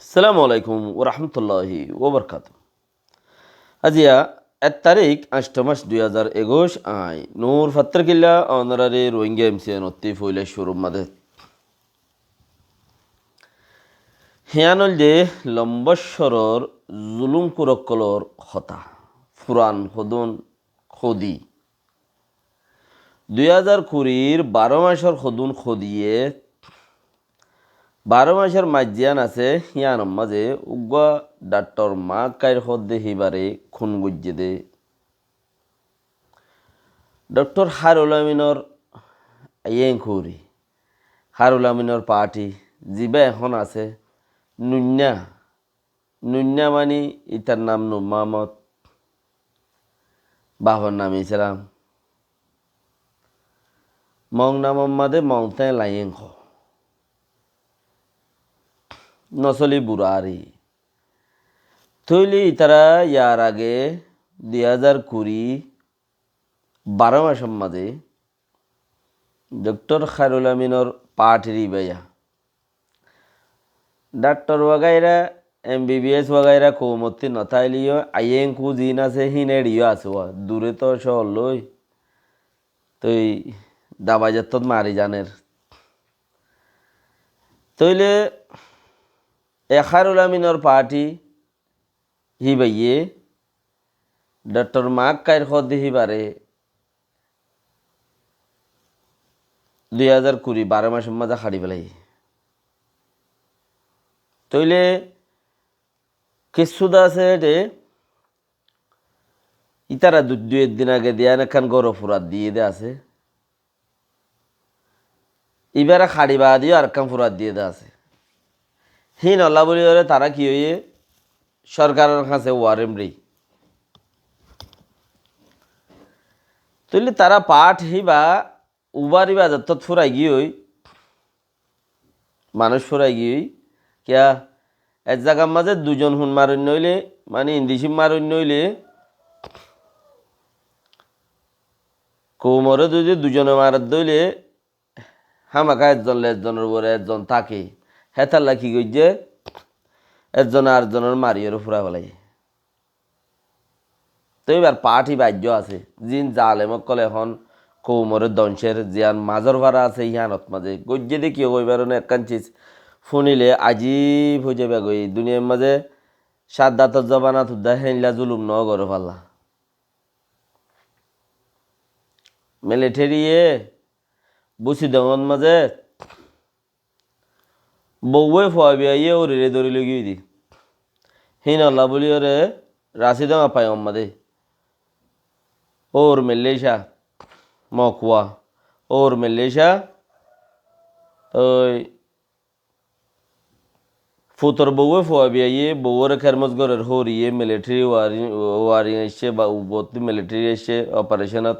আসসালামু আলাইকুম ওরহমতুল্লাহি ওবরকাত। আজিয়া 1 তারিখ 8 মাস 2021 নূর ফাত্রকিল্লা অনারারি রোহিঙ্গা এমসিএন অতি ফইলে শুরু মাদে হিয়ানল যে লম্বস্বরর জুলুম কুরকলর হতা ফুরান হদুন খদি 2020 12 মাসের হদুন খদিয়ে 12 মাসের মাঝিয়ান আছে হিয়ানম মাঝে উগ্র ডাক্তর মা কাইর হদ্দে হিবারে খুন গুজ্জে দে ডক্টর হারুল আমিনর আইয়েন খুরি হারুল আমিনর পার্টি জিবা এখন আছে নুন্যা নুন্যা মানি ইতার নাম নূর মোহাম্মদ, বাবার নাম ইসলাম, মং নাম মাদে মংতে লাইয়েন খ নসলি বুড়ারি তৈলি ইতারা ইয়ার আগে 2020 12 মাসের মাঝে ডক্টর খায়রুল আমিনর পার্টির ইবাইয়া ডাক্তার ওয়াগাইরা MBBS ওয়াগাইরা কৌমতি নথাইলিও আইয়েন কু জিন আছে হিনেডিও আছে দূরে তো শহর লই তুই দাবাজাত মারি জানের তৈলে খায়রুল আমিনর পার্টি হিবাইয়ে ডক্টর মাক কাইর খদ্দি হিবারে 2020 12 মাসের মাঝে হাড়ি পেলাই তৈলে কিছুদা আছে যে ইতারা দু একদিন আগে দিয়া এখান গরো ফুরাত দিয়ে দে আছে এবারে খাড়ি বা দিয়ে আর কাম ফুরাত দিয়ে দে আছে হি নল্লা বলি ওরে তারা কি হইয়ে সরকারের কাছে ওয়ারেম রে তৈলে তারা পাঠ হিবা উবারিবা যত ফুরাই গিয়ে মানুষ ফুরাই গিয়ে কিয়া এক জায়গার মাঝে দুজন হুন মারণ নইলে মানে ইন্দিসিম মারণ নইলে কোমরে যদি দুজনে মারাত দইলে হামাকা একজনের উপরে একজন থাকে হেতাল্লা কি করছে একজন আরেকজনের মারিয়ের ফুরা ফেলাই তো এবার পাঠি বাহ্য আছে জিন জালেমক কলে এখন কৌমরের দংশের জিয়ান মাজর ভাড়া আছে ইহানত মাঝে গজ্জে দেখিও কইবার একখান চিজ শুনিলে আজিব হয়ে যাবে গই দুনিয়ার মাঝে সাত দাঁতর জবানা তুদা হেনলা জুলুম ন গরো পাল্লা মিলিটারিয়ে বুসি দমন মাঝে বউয়ে ফোয়া বিয়ে ওরে ধরে লগিয়ে দি হিন আল্লাহ বলি ওরে রাশি দমা পাই অম্মাদে ওর মেলেশা মকুয়া ওর মেলেশা ওই ফুতর বউয়ে ফোয়া বিয়ে বউরে খেরমজ গরের হরিয়ে মিলিটারি ওয়ারিং এসছে বা উপতি মিলিটারি এসছে অপারেশনত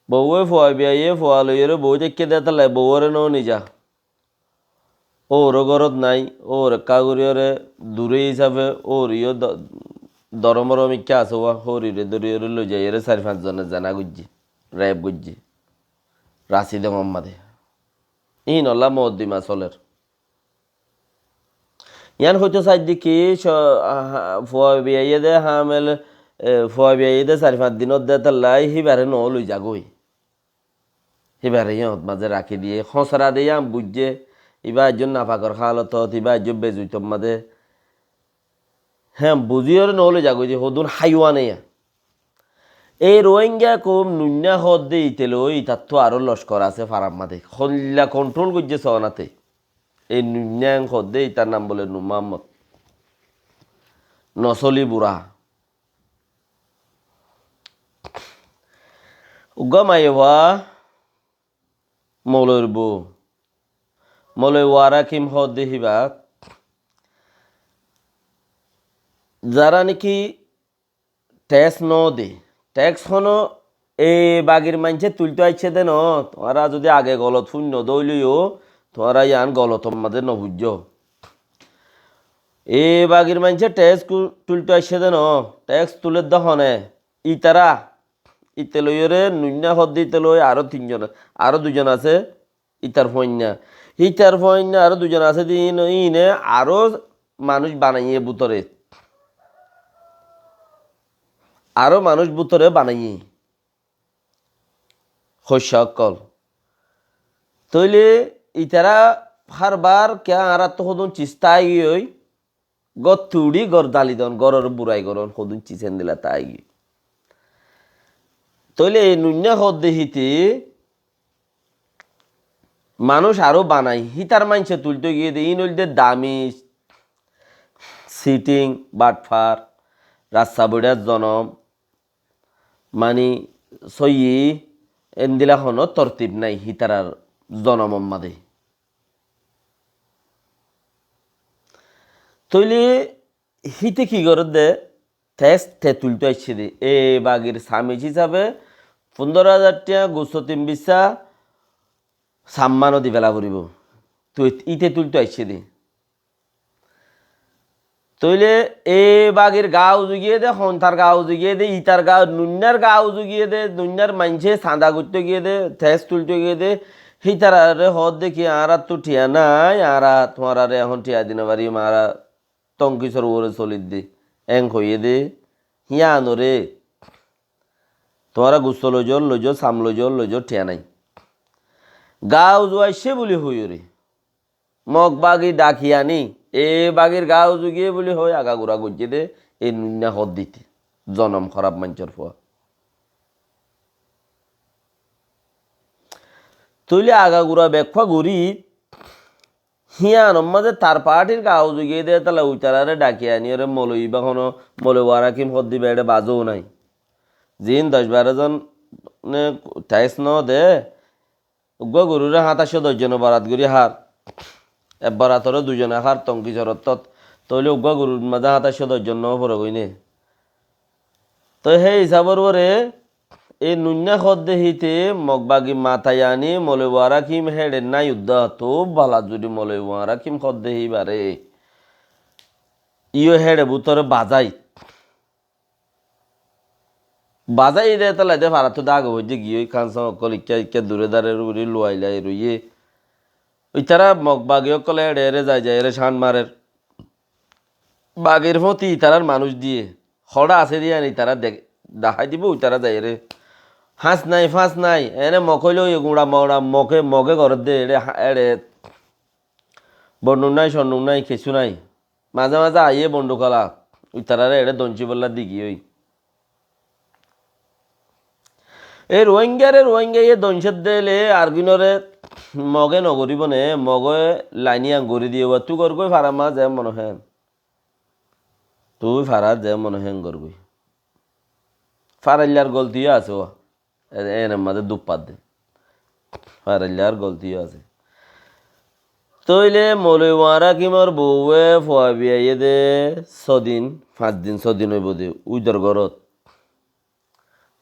বউয়ে ফোয়া বিয়ে ফোয়া লইয়ের বউ দেখে দেতালে বউরে নো নিজা ওর গরত নাই ওর কাগুরিয়রে দূরে হিসাবে ওর ইয়ে দরমর মিক্কা আছে ওয়া হরিরে দরিয়রে লই যাই এর 4-5 জনের জানা গুজ্জি র্যাব গুজ্জি রাশিদে মোহাম্মদে ইন আল্লাহ মদ্দিমা চলের ইয়ান হয়তো সাইড দিকে ফোয়া বিয়ে দে হামেল ফোয়া বিয়ে দে 4-5 দিনত দে তাল্লাই হিবারে ন লই যাগই হিবারে ইয়ত মাঝে রাখি দিয়ে খসরা দিয়ে বুঝছে ইবা একজন নাফাকর খালত ইবা একজন বেজুইত মাঝে হ্যাঁ বুঝিওর নহলে যাগো যে হদুন হাইওয়ানে এই রোহিঙ্গা কম নুন্যা হদ দে ইতেল ইতার তো আরো লস্কর আছে ফারাম মাদে খল্লা কন্ট্রোল করছে সনাতে এই নুন্যা হদ দে ইতার নাম বলে নূর মোহাম্মদ নসলি বুড়া উগা মাইবা মৌলর বউ মৌলই ওয়ারা কিম হদ দেহিবা যারা নাকি ট্যাক্স ন দে ট্যাক্স হনো এই বাগির মানছে তুলতে আইছে দেন তোরা যদি আগে গলত শূন্য দইলিও তোরা ইয়ান গলত মাঝে নবুঝ এই বাগির মানছে ট্যাক্স তুলতে আইছে দেন ট্যাক্স তুলে দহনে ইতারা ইতে লইরে নুন্যা হদ দিতে লই আরো 3জন আরো 2জন আছে ইতার ফন্যা হিটার পয়েন্ট আরো দুজন আছে দিন ইনে আরো মানুষ বানাইয়ে বুতরে আরো মানুষ বুতরে বানাইয়ে শস্য অকল তইলে ইতারা হারবার কে আর তো হদুন চিস্তাই গই গর তুড়ি গর দালিদন গরর বুড়াই গরন হদুন চিসেন দিলা তাই গই তইলে এই নুন্যা হদ দেহিতে মানুষ আরো বানাই হিতার মাইনসে তুলতে গিয়ে দে ইনলদের দামি সিটিং বাটফার রাস্তা বইয়ার জনম মানি সই এন্দিলা হনো তরতিব নাই হিতারার জনম মাদে তৈলি হিতে কি করে দে টেস্ট তে তুলতে আসছে দে এ বাগির স্বামী হিসাবে 15,000 টাকা গোসতিম বিসা সাম্মানও দি বেলা করিব তুই ইতে তুলতে আসছে দে তইলে এ বাগির গাও জুগিয়ে দে হন্তার গাও জুগিয়ে দে ইতার গাও নুন্যার গাও জুগিয়ে দে নুন্যার মাইনছে সাদা করতে গিয়ে দে ঠেস তুলতে গিয়ে দে হিতার আরে হদ দেখি আর তো ঠিয়া নাই আর তোমার আরে এখন ঠিয়া দিন পারি মারা টঙ্কিসর ওরে চলিত দে এং হইয়ে দে হিয়া আনরে তোমারা গুস্ত লইজ সাম লইজ ঠিয়া নাই গাও জুয়াইছে বলি হই রে মগ বাগি ডাকিয়ানি এ বাগির গাও জুগিয়ে বলি হয় আগাগোড়া গজ্জে দে এই নুন্যা হদ দিতে জনম খারাপ মাঞ্চর ফুয়া তৈলে আগাগোড়া ব্যাখ্যা গরি হিয়া মাঝে তার পার্টির গাও জুগিয়ে দে তাহলে উইতারারে ডাকিয়ে আনি ওরে মলই বা কোনো মলওয়ারা কিম হদ দিবে এটা বাজও নাই জিন 10-12 জন টাইস ন দে গরুরে 27 জন বরাত গরি হার বরাতরে দুজনে হার টঙ্কি চরত তৈলে গরুর মাঝে 27 জন পরে গইনে তো সেই হিসাবর পরে এই নুন্যা খদ দেহিতে মগবাগি মাথায় আনি মলেওয়ারা কিম হেডে নাই যুদ্ধ তো বালা যদি মলেওয়ারা কিম খদ দেহি বারে ইয়ে হেডে বুতরে বাজাই দে তাহলে দে ভাড়া তো দাগ হয়ে গিয়ে খান সকল ইকা দূরে দাঁড়ে উড়ি লুয়াইলাই রইয়ে ওই তারা মগবাগিও কলে হেডে যায় রে শান মারের বাগের মতি তারার মানুষ দিয়ে হড়া আছে দিয়ে আনি তারা দেখাই দিব ওই তারা যায় রে হাঁস নাই ফাঁস নাই এনে মকইলেও গুঁড়া মগড়া মগে ঘরের দে এড়ে বন্ডুক নাই সন্ডুক নাই কিছু নাই মাঝে মাঝে আইয়ে বন্ডুকলা ওই তারারে এড়ে দঞ্চি বললা দিঘি ওই এই রোহিঙ্গা ইয়ে দঞ্চের দেলে আরগিনরে মগে নগরিব নে মগে লাইনি আঙ্গুরি দিয়ে তুই করগই ফারা মা যে মনে হেন তুই ফারা যে মনে হেন করগই ফারাইলার গলতিও আছে এর মাঝে দুপাত দে ফারাইলার গলতিও আছে তইলে মলইওয়ারা কিমর বউয়ে ফুয়া বিয়াইয়ে দে 5 দিন হইব দে উইদর ঘরত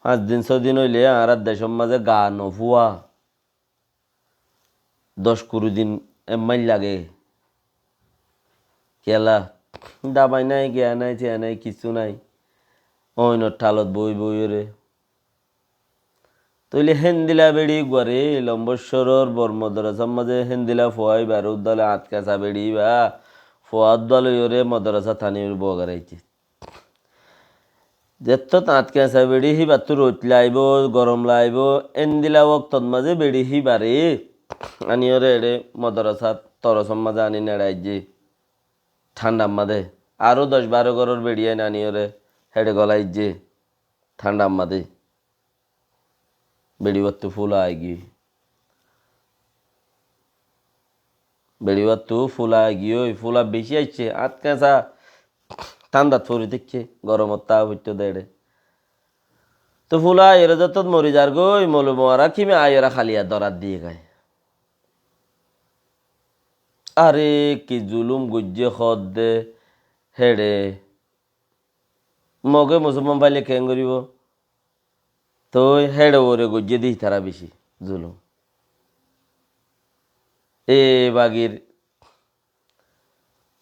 5 দিন হইলে আর দেশের মাঝে গা নফুয়া 10-20 দিন এমাইল লাগে কেলা দাবাই নাই গিয়া নাই চেয়া নাই কিছু নাই অইন ঠালত বই রে তইলে হেন্দিলা বেড়ি গরে লম্বশ্বরর বর্মদরসার মাঝে হেন্দিলা ফোয়াই বার উদ্দলে আতকাছা বেড়ি বা ফোয়ার দলে মদরসা থানি বগারাইছে যেত আতকাছা বেড়ি হি বাতু রোদ লাইব গরম লাইব এন্দিলা ওক্তর মাঝে বেড়ি হি বারে আনি ওরে এড়ে মদরসা তরসম মাঝে আনি নেড়াই যে ঠান্ডার মাঝে আরো 10-12 ঘরের বেড়িয়ে আনি ওরে হেডে গলাই যে ঠান্ডার মাঝে বেড়িবাত্তু ফুলা আইগি বেড়িবাত্তু ফুলা আইগি ওই ফুলা বেশি আইছে আতকাছা ঠান্ডা থরি দেখছে গরমত তা হইতে দেড়ে তো ফুলা এরা যত মরি যার গই মলু মারা কিমে আয়েরা খালিয়া দরাত দিয়ে গায় আরে কি জুলুম গুজ্জে খদ দে হেডে মগে মুসলমান পাইলে কেন করিব তো হেডে ওরে গুজ্জে দিই তারা বেশি জুলুম এ বাগির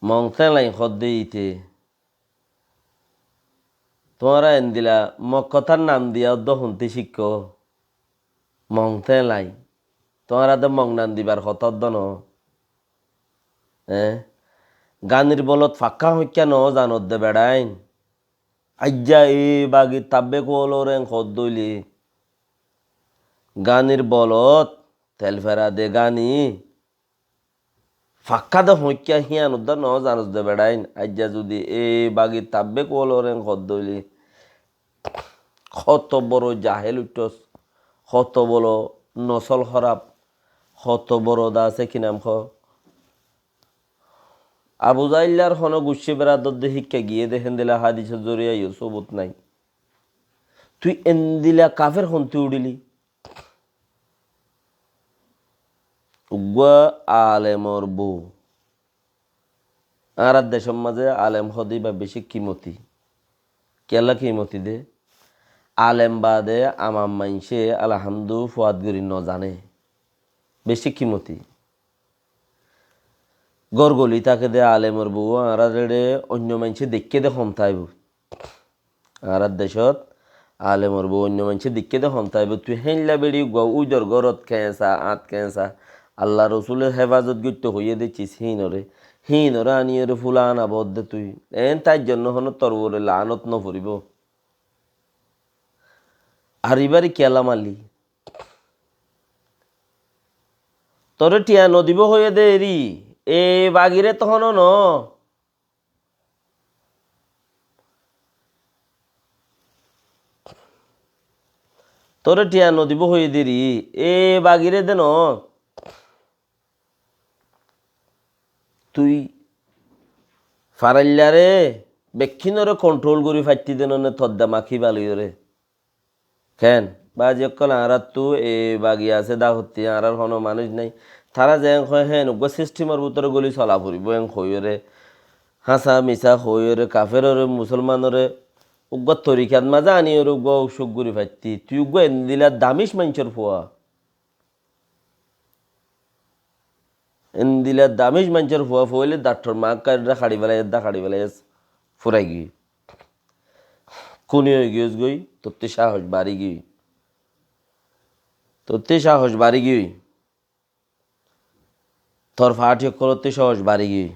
মংতে লাই খদ দিতে তোমরা এন দিলা কথার নাম দিয়া শুনতে শিক্ষ মংতে লাই তোমরা তো মং নাম দিবার হতদ্দ ন হ্যাঁ গানির বলত ফাঁকা হইয়া ন জানত দে বেড়াইন আজ্জা এ বাগি তাব্বে কোলরেন খদ দইলি গানির বলত তেল ফেরা দে গানি ফাঁকা দে হইয়া হিয়ান উদ্দা ন জানত দে বেড়াইন আজ্জা যদি এ বাগি তাব্বে কোলরেন খদ দইলি কত বড় জাহেল উঠস কত বড় নসল খারাপ কত বড় দা আছে কি নাম খ আবু জাইল্লার হন গুসে বেড়াদর দে শিক্ষা গিয়ে দেখেন দিলা হাদিসের জরিয়া সবুত নাই তুই এন্দিলা কাফের হন্তি উড়িলি উগুয়া আলেমর বউ আর দেশের মাঝে আলেম হদি বা বেশি কিমতি কেলা কিমতি দে আলেম বাদে আমাম মাইনসে আলহামদু ফুয়াদ গরি ন জানে বেশি কিমতি গরগলি তাকে দে আলেমর বউ আর অন্য মাইনসে দেখকে দে হমতাইব আর দেশত আলেমর বউ অন্য মাইনসে দেখকে দে হমতাইব তুই হেনলা বেড়ি উইদর গরত খেঁচা আত খেঁচা আল্লাহ রসুলের হেফাজত গিত হইয়ে দিচ্ছিস হিনরে আনিয়রে ফুলা আনা বদ দে তুই তাই জন্য হন তরবরে লানত ন ফুরিব আর এবারে কেলা মালি তোরে টিয়া নদীব হয়ে দে এরি এ বাগিরে তখন ন তোরে টিয়া নদীব হয়ে দেরি এ বাগিরে দে ন তুই ফারাইল্লারে বেক্ষিনরে কন্ট্রোল করি ফাইতি দেন থদ্দা মাখি বালিওরে কেন বাজি অকল আরাত তু এ বাগি আছে দা হতি আর হন মানুষ নাই তারা যে হ্যাঁ উগ্র সিস্টেমের ভিতরে গলি চলা ফুরিব এং হইরে হাসা মিছা হইরে কাফেররে মুসলমানরে উগ্র তরিকাত মাজা আনি ওর উগ্র অসুখ গুরি ফাইতি তুই উগ্র এন্দিলা দামিস মানুষের ফুয়া এন্দিলা দামিস মানুষের ফুয়া ফুয়াইলে ডাক্তর মা কাটা খাড়ি বেলাই ফুরাই গিয়ে খুনি হয়ে গিয়েছ গই তোর সাহস বাড়ি গিয়ে তোর ফাটি করতে সাহস বাড়ি গিয়ে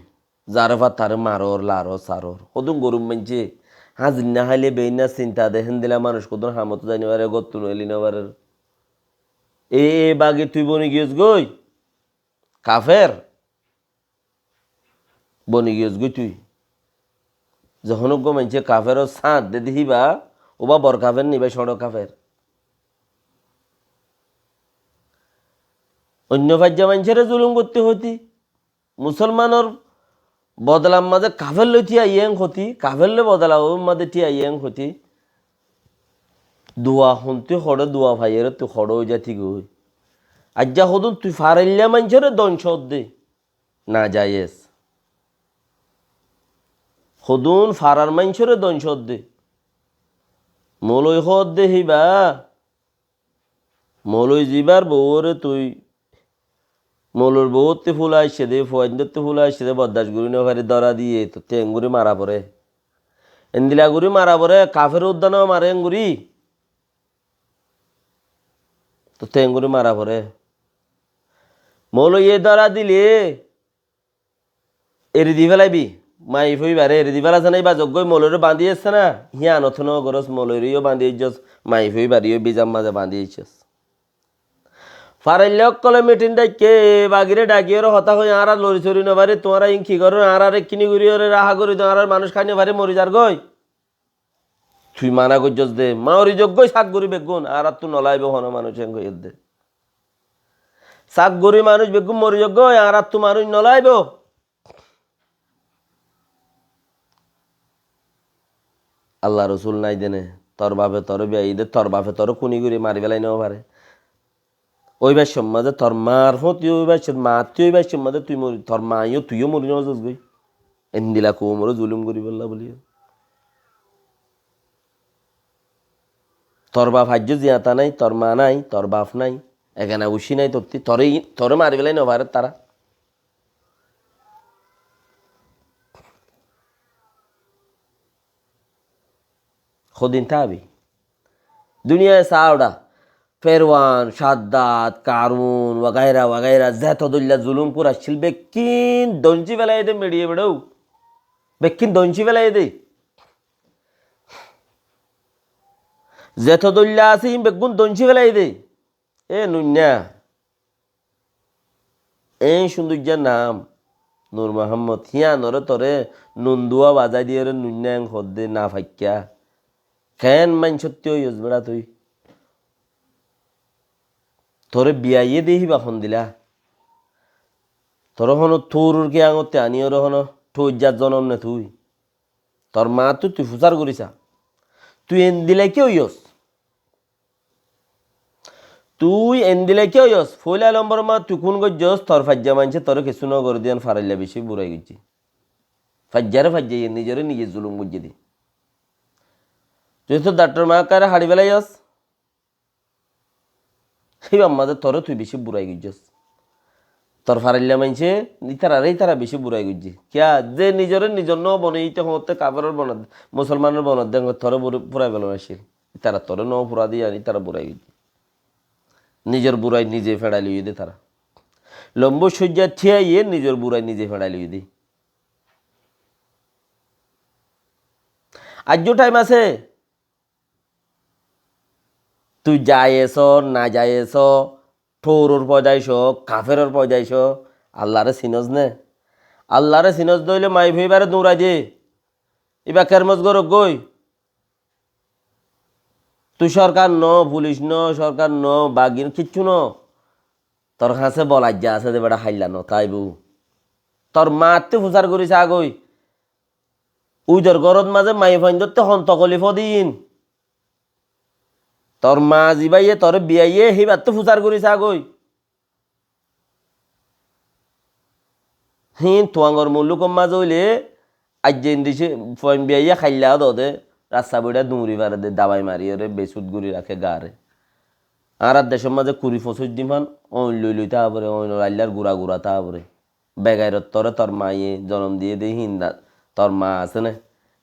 যার ফা তার মারর লারর সারর কদম গরুম মানছে হাজির না হাইলে বেই না চিন্তা দেখেন দিলা মানুষ কদম হামত জানি পারে গত্তু নইলি না পারে এ বাগে তুই বনি গিয়েছ গই কাফের বনি গিয়েছ গই তুই যখন গো মানছে কাফের সাঁত দে দিহিবা ওবা বর কাফের নিবা সড়ক কাফের অন্য ভাজ্যা মানুষের জুলুম করতে হতি মুসলমানের বদলাম মাঝে কাফের লইতি আইয়াং হতি কাফেরলে বদলাও মাঝে টি আইয়াং হতি দোয়া শুনতে হড়ে দোয়া ভাইয়ের তুই হড় হয়ে যাতি গই আজ্জা হদুন তুই ফারাইল্লা মানুষের দংশ দে না যাইয়েস হদুন ফারার মানুষের দংশ দে মলই হদ দে হিবা মলই জিবার বউরে তুই মলুর বউতে ফুল আসছে দে ফোয়াইন্দতে ফুল আসছে দে বদাস গুড়ি নভারি দরা দিয়ে তো টেঙ্গুরি মারা পড়ে এন্দিলা গুড়ি মারা পড়ে কাফের উদ্যান মারে এঙ্গুরি তো টেঙ্গুরি মারা পড়ে মৌল ইয়ে দরা দিলে এরি দি ফেলাইবি মাই ফই বারে এরি দি ফেলা নাই বা যজ্ঞ মৌলরে বাঁধি আসছে না হিয়া নথন গরস মৌলরিও বাঁধি যাস মাই ফই বাড়িও বিজাম মাঝে বাঁধি যাস ফারাইলে কলে মিটিং ডাকে বাগিরে ডাকিয়ে হতা হয়ে আর লড়ি চড়ি নবারে তোমারা ইং কি করো আর কিনি করি ওরে রাহা করি তো আর মানুষ খানি ভারে মরি যার গই তুই মানা করছস দে মাওরি যোগ্যই শাক গরি বেগুন আর তুই নলাইবে হন মানুষ এঙ্গ দে শাক গরি মানুষ বেগুন মরি যোগ্য আর তুই মানুষ নলাইব আল্লাহ রসুল নাই দেনে তোর বাপে তোর বিয়াই দে তোর বাপে তোর কুনি করি মারি বেলাই নেওয়া পারে ওই ভাই সমাজে তোর মার হতি ওই ভাই মা তুই ওই ভাই সমাজে তুই মরি তোর মাইও তুইও মরি নেওয়া যাস গই এন্দিলা কোমরও জুলুম করি বললা বলি তোর বাপ হাজ্য জিয়াতা নাই তোর মা নাই তোর বাপ নাই এখানে উশি নাই তোর তোরে মারি বেলাই নেওয়া পারে তারা খদিন থাকবি দুনিয়ায় চাওড়া ফেরওয়ান সাদ্দাত কারুন ওয়াগাইরা ওয়াগাইরা যেতদুল্লা জুলুম কুরাচ্ছিল বেকিন দঞ্চি বেলায় দে মেডিয়ে বেড়াও বেকিন দঞ্চি বেলায় দে যেতদুল্লা আছে বেগুন দঞ্চি বেলায় দে এ নুন্যা এই সৌন্দর্যের নাম নূর মোহাম্মদ হিয়া নরে তরে নন্দুয়া বাজাই দিয়ে নুন্যাং হদ্দে না ফাইক্যা কেন মান সত্যি হইস বেড়া তুই তোরে বিয়াইয়ে দেহি বাখন দিলা তোর হনো তোর কে আঙতে আনি ওর হনো ঠোজার জনম নে তুই তোর মা তুই ফুসার করিছা তুই এন দিলে কি হইস তুই এন দিলে কি হইস ফইলা লম্বর মা তুই কোন গজ্জস তোর ফাজ্জা মানছে তোর কিছু ন করে দিয়ান ফারাইলা বেশি বুড়াই গেছি ফাজ্জারে ফাজ্জাই নিজেরে নিজে জুলুম বুঝে দি তুই তো ডাক্তার মা কারে হাড়ি বেলাই যাস সেই আমাদের তোর তুই বেশি বুড়াই গেছিস তোর ফারাইলা মানছে তারা বেশি বুড়াই গেছি কিয়া যে নিজের নিজের ন বনাইতে হতে কাপড়ের বনাত মুসলমানের বনাত দেন তোর পুরাই বেলা আসিল তারা তোর ন পুরা দিয়ে আনি তারা বুড়াই গেছি নিজের বুড়াই নিজে ফেড়াই লইয়ে দে তারা লম্ব সজ্জা ঠিয়াইয়ে নিজের বুড়াই নিজে ফেড়াই লইয়ে দে আজও টাইম আছে তুই যাইছ না যাইছ ঠোরর পয়দাইছ কাফেরর পয়দাইছ আল্লাহরে চিনজ নে আল্লাহরে চিনজ দইলে মাই ভাইবারে দৌড়াই দে এবার কেরমজ গরক গই তুই সরকার ন পুলিশ ন সরকার ন বাগিন কিচ্ছু ন তোর কাছে বলাই যা আছে বেটা হাইলা ন তাই বউ তোর মাতে ফুসার করিস আগই উইদের গরত মাঝে মাই ফাইন ধরতে হন্ত কলিফ দিন তোর মা জিবাইয়ে তোর বিয়াইয়ে সেইবার তো ফুসার করিস আগই তোয়াঙ্গর মুল্লুকম মাঝে হইলে আজ যে দিছে ফইন বিয়াইয়া খাইলা দে রাস্তা বইটা দুমরি পারে দে দাবাই মারি রে বেসুত গুড়ি রাখে গারে আর দেশের মাঝে কুড়ি ফসুর দিমান ওই লই লই তারপরে ওই আল্লার গুড়া গুড়া তারপরে বেগাইরত তরে তোর মাইয়ে জন্ম দিয়ে দে হিন তোর মা আছে না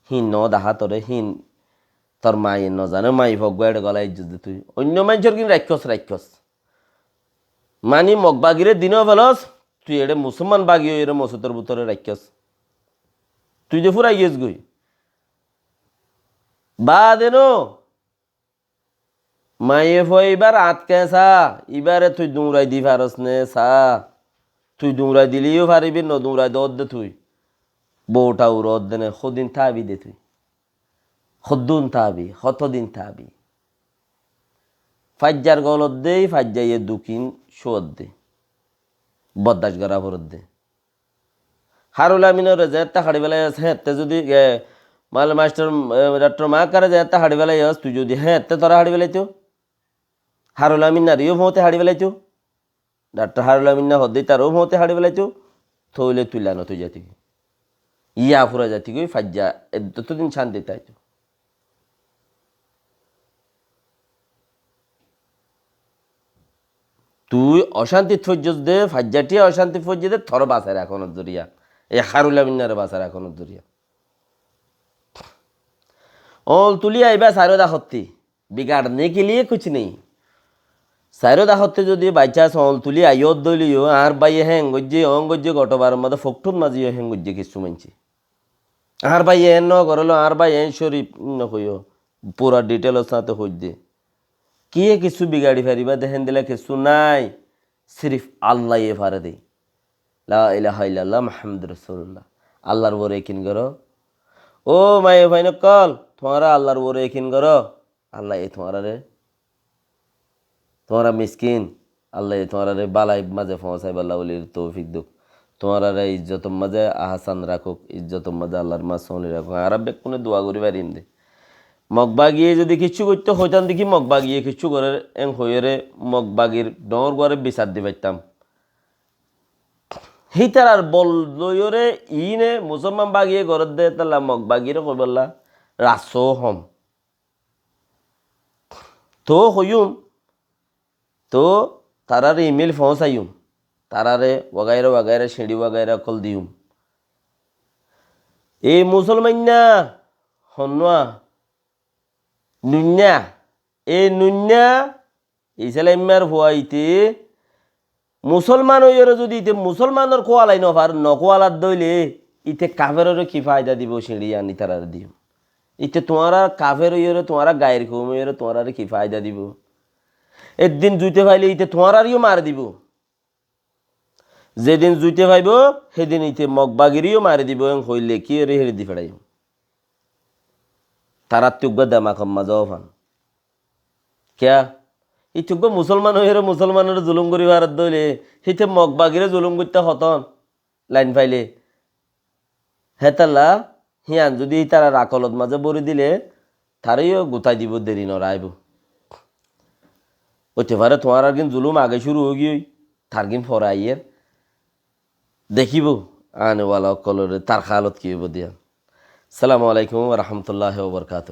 হিন ন দাহা তরে হিন তোর মাইয়ে ন জানে মাই ভগ এটা গলা ইজ্জত দে তুই অন্য মানুষের কিন্তু রাক্ষস মানি মগ বাগিরে দিনও ফেলস তুই এটা মুসলমান বাগিও এর মসুতর ভিতরে রাক্ষস তুই যে ফুরাই গেছ গই বা দেন মাইয়ে এবার আটকে চা এবারে তুই দৌড়াই দি পারস নে চা তুই দৌড়াই দিলেও পারিবি ন দৌড়াই দর দে তুই বউটাও রদ দে না সদিন থাবি দে তুই সদ্দুন থাবি হতদিন থাবি ফাজ্জার গলত দে ফাজ্জাইয়ে দুকিন শোধ দে বদাস গড়া ভরত দে হারুল আমিনের যে একটা হাড়ি বেলায় আছে হ্যাঁ যদি মাল মাস্টার ডাক্তার মা কারে যে একটা হাড়ি বেলায় আস তুই যদি হ্যাঁ তোরা হাড়ি বেলাইতো হারুল আমিন নারীও ভোঁতে হাড়ি বেলাইতো ডাক্তার হারুল আমিন না হদ্দি তারও ভোঁতে হাড়ি বেলাইতো থইলে তুইলা ন তুই জাতি ইয়া ফুরা জাতি গই ফাজ্জা ততদিন শান্তি তাইতো তুই অশান্তি ফজ্জস দে ফাজ্জাটি অশান্তি ফজ্জে দে থর বাসার এখনো জরিয়া এই হারুল আমিনার বাসার এখনো জরিয়া অল তুলি আইবা সারো দাহত্তি बिगाड़ने के लिए कुछ नहीं সাইরো দাহত্তে যদি বাইচাস অল তুলি আইয়ত দলিও আর বাইয়ে হ্যাং গজ্জে অং গজ্জে গটবার মধ্যে ফকটুন মাঝিও হ্যাং গজ্জে কিছু মানছি আর ভাই এন ন করলো আর ভাই এন শরীফ নকইও পুরা ডিটেলস সাথে হই দে কি কিছু বিগাড়ি ফারিবা দেখেন দিলে কিছু নাই সিরিফ আল্লাহ এ ফারে দে লা ইলাহা ইল্লাল্লাহ মুহাম্মাদুর রাসূলুল্লাহ আল্লাহর ওরে কিন করো ও মাই ভাই নকল তোমারা আল্লাহর ওরে কিন করো আল্লাহ এ তোমারা মিসকিন আল্লাহ তোমারা রে বালাই মাঝে পৌঁছাই বাল্লা বলির তৌফিক দুক তোমারা রে ইজ্জত মাঝে আহসান রাখুক ইজ্জত মাঝে আল্লাহর মা সলি রাখুক আরব বেক কোনে দোয়া করি পারিম দে মগবাগিয়ে যদি কিছু করতে হইতাম দেখি মগবাগিয়ে কিছু করে এং হইরে মগবাগির ডর ঘরে বিচার দি পাইতাম হিতার আর বল লইরে ইনে মুসলমান বাগিয়ে ঘরত দে তাল্লা মগবাগিরে কইবল্লা রাসো হম তো হইম তো তারারে ইমেল পৌঁছাইম তারারে ওগাইরা সিঁড়ি ওগাইরা কল দিউম এই মুসলমান না হন্যা নুন্যা এ নুন্যা এই ছেলে এম্মার হওয়াইতে মুসলমান হইয়ারও যদি ইতে মুসলমানের কোয়ালাই নফার নকোয়ালার দইলে ইতে কাফেরেরও কি ফায়দা দিব সিঁড়ি আনি তারা দিও ইতে তোমারা কাফের হইয়ারও তোমারা গায়ের কম হইয়ারও তোমারা কি ফায়দা দিব একদিন জুইতে পাইলে ইতে তোমারারিও মার দিব যেদিন জুইতে পাইব সেদিন ইতে মগবাগিরিও মারি দিব এবং হইলে কি রে হেরে দি ফেড়াইব তারা তুকবা দামা কম্মা যাও ফান ক্যা এই তুকবা মুসলমান হইয়ারও মুসলমানের জুলুম করি ভারত দইলে সেইতে মগবাগিরে জুলুম করতে হতন লাইন পাইলে হেতাল্লা হিয়ান যদি তারা রাকলত মাঝে বরি দিলে তারইও গোতাই দিব দেরি নড়াইব হইতে পারে তোমার আর কিন্তু জুলুম আগে শুরু হয়ে গিয়ে তার কিন্তু ফরাইয়ের দেখিব আনেওয়ালা কলরে তার খালত কি হইব দিয়া। সালামু আলাইকুম রহমতুল্লাহ বরকাত।